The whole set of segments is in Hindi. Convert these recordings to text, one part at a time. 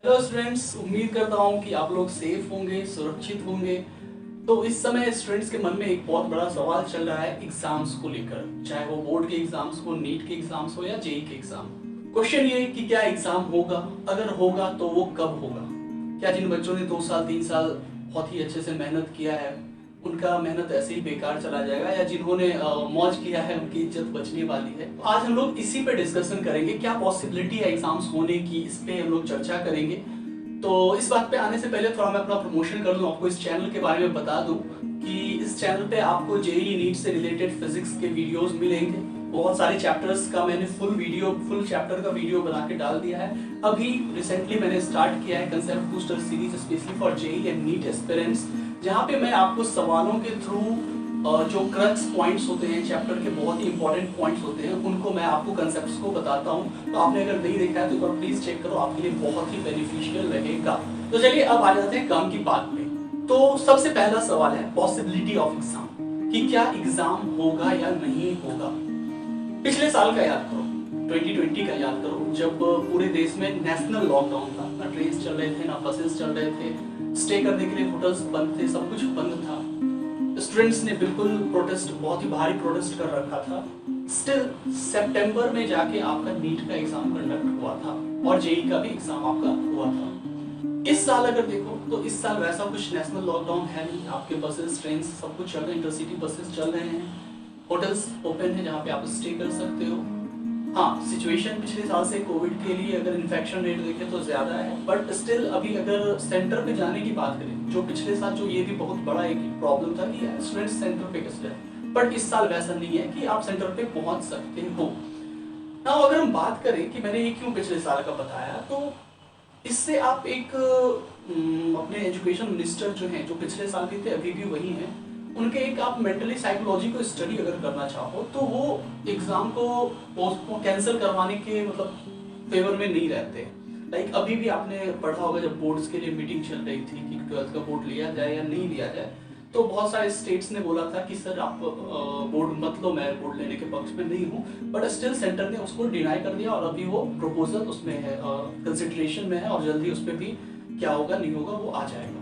हेलो स्टूडेंट्स, उम्मीद करता हूँ कि आप लोग सेफ होंगे, सुरक्षित होंगे। तो इस समय स्टूडेंट्स के मन में एक बहुत बड़ा सवाल चल रहा है एग्जाम्स को लेकर, चाहे वो बोर्ड के एग्जाम्स हो, नीट के एग्जाम्स हो या जेई के एग्जाम। क्वेश्चन ये है कि क्या एग्जाम होगा, अगर होगा तो वो कब होगा। क्या जिन बच्चों ने 2 साल 3 साल बहुत ही अच्छे से मेहनत किया है उनका मेहनत ऐसे ही बेकार चला जाएगा, या जिन्होंने मौज किया है उनकी इज्जत बचने वाली है। आज हम लोग इसी पे डिस्कशन करेंगे, क्या पॉसिबिलिटी है एग्जाम्स होने की, इस पे हम लोग चर्चा करेंगे। तो इस बात पे आने से पहले थोड़ा मैं अपना प्रमोशन कर दूं, आपको इस चैनल के बारे में बता दूं कि इस चैनल पे आपको जेईई नीट से रिलेटेड फिजिक्स के वीडियोस मिलेंगे। बहुत सारे चैप्टर्स का मैंने फुल चैप्टर का वीडियो बना के डाल दिया है। अभी रिसेंटली मैंने स्टार्ट किया है concept booster series specially for JEE and NEET aspirants, जहाँ पे मैं आपको सवालों के थ्रू जो क्रक्स पॉइंट्स होते हैं, चैप्टर के बहुत ही इंपॉर्टेंट पॉइंट्स होते हैं, उनको मैं आपको कंसेप्ट्स को बताता हूँ। तो आपने अगर नहीं देखा है तो एक बार प्लीज चेक करो, आपके लिए बहुत ही बेनिफिशियल रहेगा। तो चलिए अब आ जाते हैं काम की बात पे। तो सबसे पहला सवाल है पॉसिबिलिटी ऑफ एग्जाम, कि क्या एग्जाम होगा या नहीं होगा। पिछले साल का याद करो, 2020 का याद करो, जब पूरे देश में नेशनल लॉकडाउन था, ना ट्रेन चल रहे थे, ना बसेस चल रहे थे, स्टे करने के लिए होटल्स बंद थे, सब कुछ बंद था। स्टूडेंट्स ने बिल्कुल प्रोटेस्ट, बहुत ही भारी प्रोटेस्ट कर रखा था। स्टिल सितंबर में जाके आपका नीट का एग्जाम कंडक्ट हुआ था और जेई का भी एग्जाम आपका हुआ था। इस साल अगर देखो तो इस साल वैसा कुछ नेशनल लॉकडाउन है नहीं, आपके बसेस ट्रेन सब कुछ चल रहे हैं, इंटरसिटी बसेस चल रहे हैं, होटल्स ओपन है जहाँ पे आप स्टे कर सकते हो। हाँ, सिचुएशन पिछले साल से कोविड के लिए अगर इन्फेक्शन रेट देखें तो ज्यादा है, बट स्टिल अभी अगर सेंटर पे जाने की बात करें, जो पिछले साल जो ये भी बहुत बड़ा एक प्रॉब्लम था कि स्टूडेंट्स सेंटर पे कैसे जाए, बट इस साल वैसा नहीं है कि आप सेंटर पे पहुंच सकते हो। ना अगर हम बात करें कि मैंने ये क्यों पिछले साल का बताया, तो इससे आप एक अपने एजुकेशन मिनिस्टर जो हैं, जो पिछले साल भी थे अभी भी वही हैं, उनके एक आप मेंटली साइकोलॉजी को स्टडी अगर करना चाहो तो वो एग्जाम को पोस्टपोन कैंसिल करवाने के मतलब फेवर में नहीं रहते। लाइक अभी भी आपने पढ़ा होगा जब बोर्ड्स के लिए मीटिंग चल रही थी कि 12th का बोर्ड लिया जाए या नहीं लिया जाए, तो बहुत सारे स्टेट्स ने बोला था कि सर आप बोर्ड मत लो, मैं बोर्ड लेने के पक्ष में नहीं हूँ, बट स्टिल सेंटर ने उसको डिनाई कर दिया और अभी वो प्रपोजल उसमें है, कंसिडरेशन में है, और जल्दी उस पर भी क्या होगा नहीं होगा वो आ जाएगा।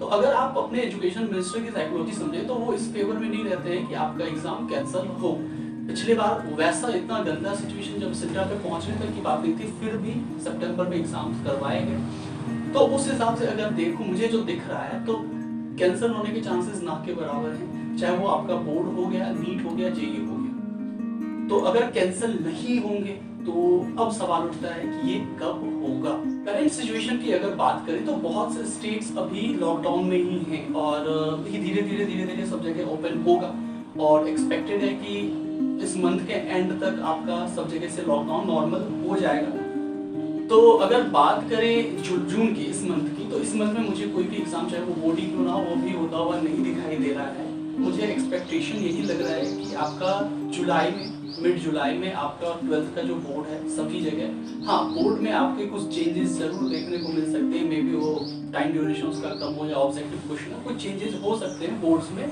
तो अगर आप अपने एजुकेशन मिनिस्टर की साइकोलॉजी समझे तो वो इस फेवर में नहीं रहते हैं कि आपका एग्जाम कैंसिल हो। पिछली बार वैसा इतना गंदा सिचुएशन जब सेंटर पे पहुंचने तक की बात नहीं थी, फिर भी सितंबर में एग्जाम करवाए गए। तो उस हिसाब से अगर देखो, मुझे जो दिख रहा है तो कैंसिल होने के चांसेस ना के बराबर हैं, चाहे वो आपका बोर्ड हो गया, नीट हो गया, जेईई हो गया। तो अगर कैंसिल नहीं होंगे तो अब सवाल उठता है कि ये कब होगा। करंट सिचुएशन की अगर बात करें तो बहुत से स्टेट्स अभी लॉकडाउन में ही हैं और धीरे धीरे सब जगह ओपन होगा, और एक्सपेक्टेड है कि इस मंथ के एंड तक आपका सब जगह से लॉकडाउन नॉर्मल हो जाएगा। तो अगर बात करें जून की, इस मंथ की, तो इस मंथ में मुझे कोई भी एग्जाम, चाहे वो बोर्ड ही क्यों ना हो, वो भी होता हुआ नहीं दिखाई दे रहा है। मुझे एक्सपेक्टेशन यही लग रहा है कि आपका जुलाई में, मिड जुलाई में आपका 12th का जो बोर्ड है सभी जगह, हाँ बोर्ड में आपके कुछ चेंजेस जरूर देखने को मिल सकते हैं, मे बी वो टाइम ड्यूरेशन का कम हो या ऑब्जेक्टिव क्वेश्चन, कुछ चेंजेस हो सकते हैं बोर्ड्स में।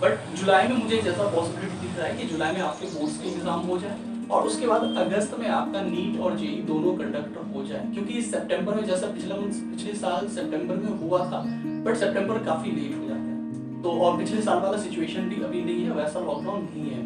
बट जुलाई में मुझे जैसा पॉसिबिलिटी दिख रहा है कि जुलाई में आपके बोर्ड्स के एग्जाम हो जाए और उसके बाद अगस्त में आपका नीट और जेईई दोनों कंडक्ट हो जाए, क्योंकि सितंबर में जैसा पिछले साल सितंबर में हुआ था, बट सितंबर काफी लेट हो जाता है। तो और पिछले साल वाला सिचुएशन भी अभी नहीं है, वैसा लॉकडाउन नहीं है,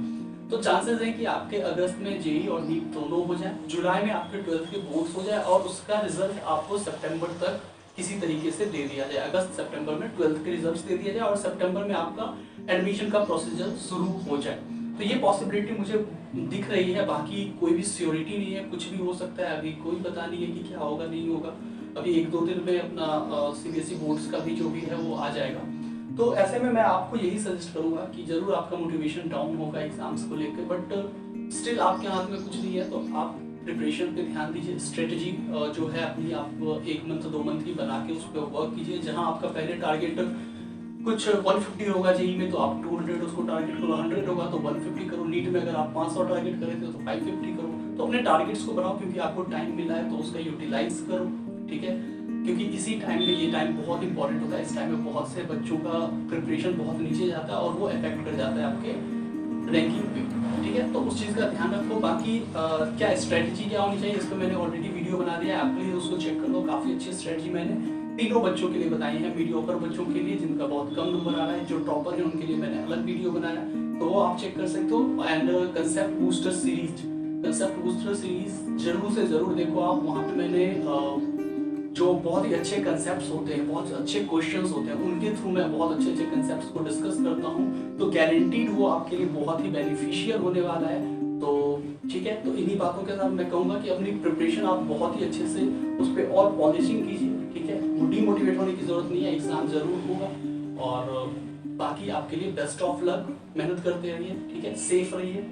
तो चांसेस है कि आपके अगस्त में जेईई और नीट दोनों हो जाए, जुलाई में आपके 12th के बोर्ड्स हो जाए और उसका रिजल्ट आपको सितंबर तक किसी तरीके से दे दिया जाए। अगस्त सितंबर में 12th के रिजल्ट्स दे दिया जाए और सितंबर में आपका एडमिशन का प्रोसीजर शुरू हो जाए। तो ये पॉसिबिलिटी मुझे दिख रही है, बाकी कोई भी श्योरिटी नहीं है, कुछ भी हो सकता है, अभी कोई पता नहीं है कि क्या होगा नहीं होगा। अभी 1-2 दिन में अपना सीबीएसई बोर्ड्स का भी जो भी है वो आ जाएगा। तो ऐसे में मैं आपको यही सजेस्ट करूंगा कि जरूर आपका मोटिवेशन डाउन होगा एग्जाम्स को लेकर, बट स्टिल आपके हाथ में कुछ नहीं है, तो आप प्रिपरेशन पे ध्यान दीजिए। स्ट्रेटजी जो है अपनी आप 1 मंथ 2 मंथ की बना के उस पर वर्क कीजिए। जहां आपका पहले टारगेट कुछ 150 होगा जेईई में तो आप 200 उसको टारगेट करो, 100 होगा तो 150 करो, नीट में अगर आप 500 टारगेट करे थे तो 550 करो। तो अपने टारगेट्स को बनाओ, क्योंकि आपको टाइम मिला है तो उसका यूटिलाइज करो, ठीक है, क्योंकि इसी टाइम में, ये टाइम बहुत इंपॉर्टेंट होता है, इस टाइम में बहुत से बच्चों का प्रिपरेशन बहुत नीचे जाता है और वो इफेक्ट कर जाता है आपके रैंकिंग पे, ठीक है। तो उस चीज़ का ध्यान रखो। बाकी क्या स्ट्रेटजी क्या होनी चाहिए, इस पर मैंने ऑलरेडी वीडियो वीडियो बना दिया है, आप प्लीज उसको चेक कर लो। काफी अच्छी स्ट्रेटजी मैंने तीनों बच्चों के लिए बताई है, मीडियोकर बच्चों के लिए जिनका बहुत कम नंबर आ रहा है, जो टॉपर है उनके लिए मैंने अलग वीडियो बनाया, तो वो आप चेक कर सकते हो। एंड कंसेप्ट बूस्टर सीरीज जरूर से जरूर देखो आप। वहाँ पे मैंने जो बहुत ही अच्छे कंसेप्ट्स होते हैं, बहुत अच्छे क्वेश्चंस होते हैं, उनके थ्रू मैं बहुत अच्छे अच्छे कंसेप्ट्स को डिस्कस करता हूँ, तो गारंटीड वो आपके लिए बहुत ही बेनिफिशियल होने वाला है। तो ठीक है, तो इन्हीं बातों के साथ मैं कहूँगा कि अपनी प्रिपरेशन आप बहुत ही अच्छे से उस पर और पॉलिशिंग कीजिए, ठीक है। डीमोटिवेट होने की जरूरत नहीं है, एग्जाम जरूर होगा। और बाकी आपके लिए बेस्ट ऑफ लक, मेहनत करते रहिए, ठीक है, सेफ रहिए।